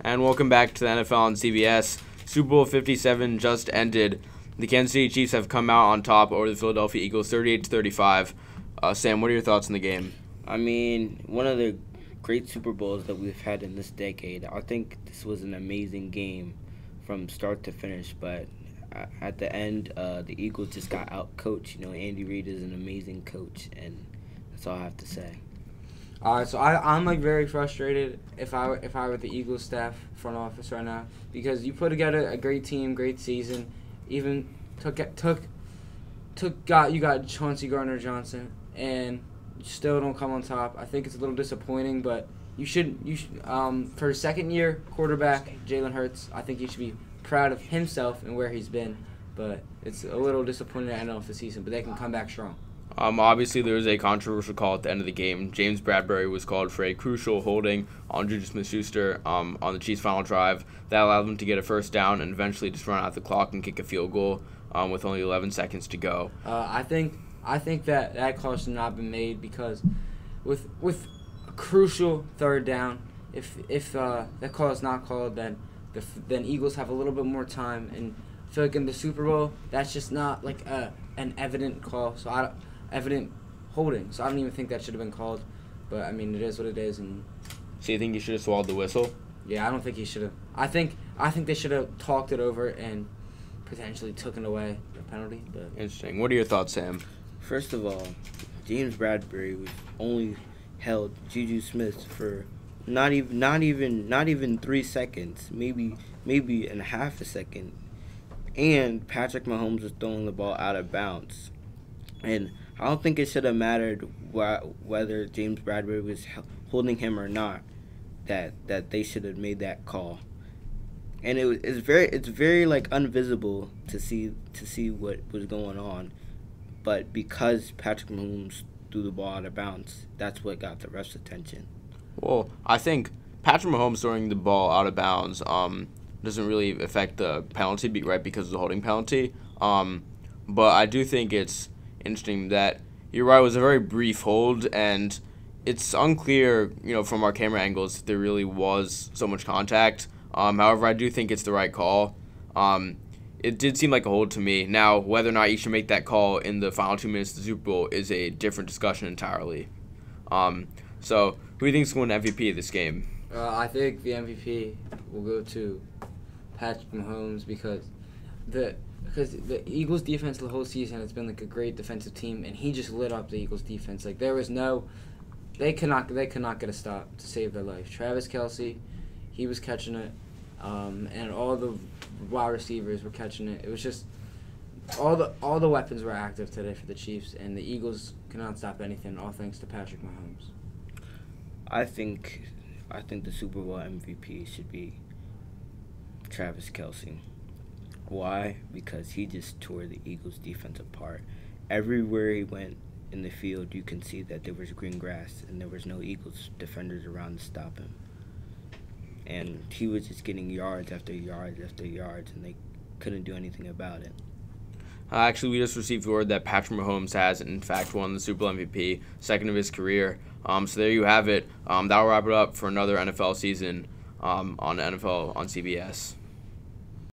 And welcome back to the NFL on CBS. Super Bowl 57 just ended. The Kansas City Chiefs have come out on top over the Philadelphia Eagles 38-35. Sam, what are your thoughts on the game? I mean, one of the great Super Bowls that we've had in this decade. I think this was an amazing game from start to finish, but at the end, the Eagles just got out-coached. You know, Andy Reid is an amazing coach, and that's all I have to say. All right, so I'm like very frustrated if I were the Eagles staff front office right now, because you put together a great team, great season, even you got Chauncey Gardner-Johnson, and you still don't come on top. I think it's a little disappointing, but you should for a second-year quarterback, Jalen Hurts, I think you should be proud of himself and where he's been, but it's a little disappointing at the end of the season, but they can come back strong. Obviously, there was a controversial call at the end of the game. James Bradbury was called for a crucial holding on Juju Smith-Schuster on the Chiefs' final drive. That allowed them to get a first down and eventually just run out the clock and kick a field goal with only 11 seconds to go. I think that call should not have been made, because with a crucial third down, if that call is not called, then Eagles have a little bit more time. And I feel like in the Super Bowl, that's just not like an evident call. Evident holding. So I don't even think that should have been called. But I mean, it is what it is. And so you think you should have swallowed the whistle? Yeah, I don't think he should have. I think they should have talked it over and potentially taken away the penalty. But interesting. What are your thoughts, Sam? First of all, James Bradbury was only held Juju Smith for not even 3 seconds, maybe in half a second, and Patrick Mahomes was throwing the ball out of bounds, and I don't think it should have mattered whether James Bradbury was holding him or not. That they should have made that call, and it's very like invisible to see what was going on, but because Patrick Mahomes threw the ball out of bounds, that's what got the ref's attention. Well, I think Patrick Mahomes throwing the ball out of bounds doesn't really affect the penalty, right, because of the holding penalty. But I do think it's interesting that you're right. It was a very brief hold, and it's unclear, from our camera angles, if there really was so much contact. However, I do think it's the right call. It did seem like a hold to me. Now, whether or not you should make that call in the final 2 minutes of the Super Bowl is a different discussion entirely. So, who do you think is going to MVP of this game? I think the MVP will go to Patrick Mahomes, because the Eagles defense the whole season has been like a great defensive team, and he just lit up the Eagles defense. Like they could not get a stop to save their life. Travis Kelce, he was catching it, and all the wide receivers were catching it. It was just all the weapons were active today for the Chiefs, and the Eagles cannot stop anything, all thanks to Patrick Mahomes. I think the Super Bowl MVP should be Travis Kelce. Why? Because he just tore the Eagles' defense apart. Everywhere he went in the field, you can see that there was green grass and there was no Eagles defenders around to stop him. And he was just getting yards after yards after yards, and they couldn't do anything about it. Actually, we just received word that Patrick Mahomes has, in fact, won the Super Bowl MVP, second of his career. So there you have it. That'll wrap it up for another NFL season on NFL on CBS.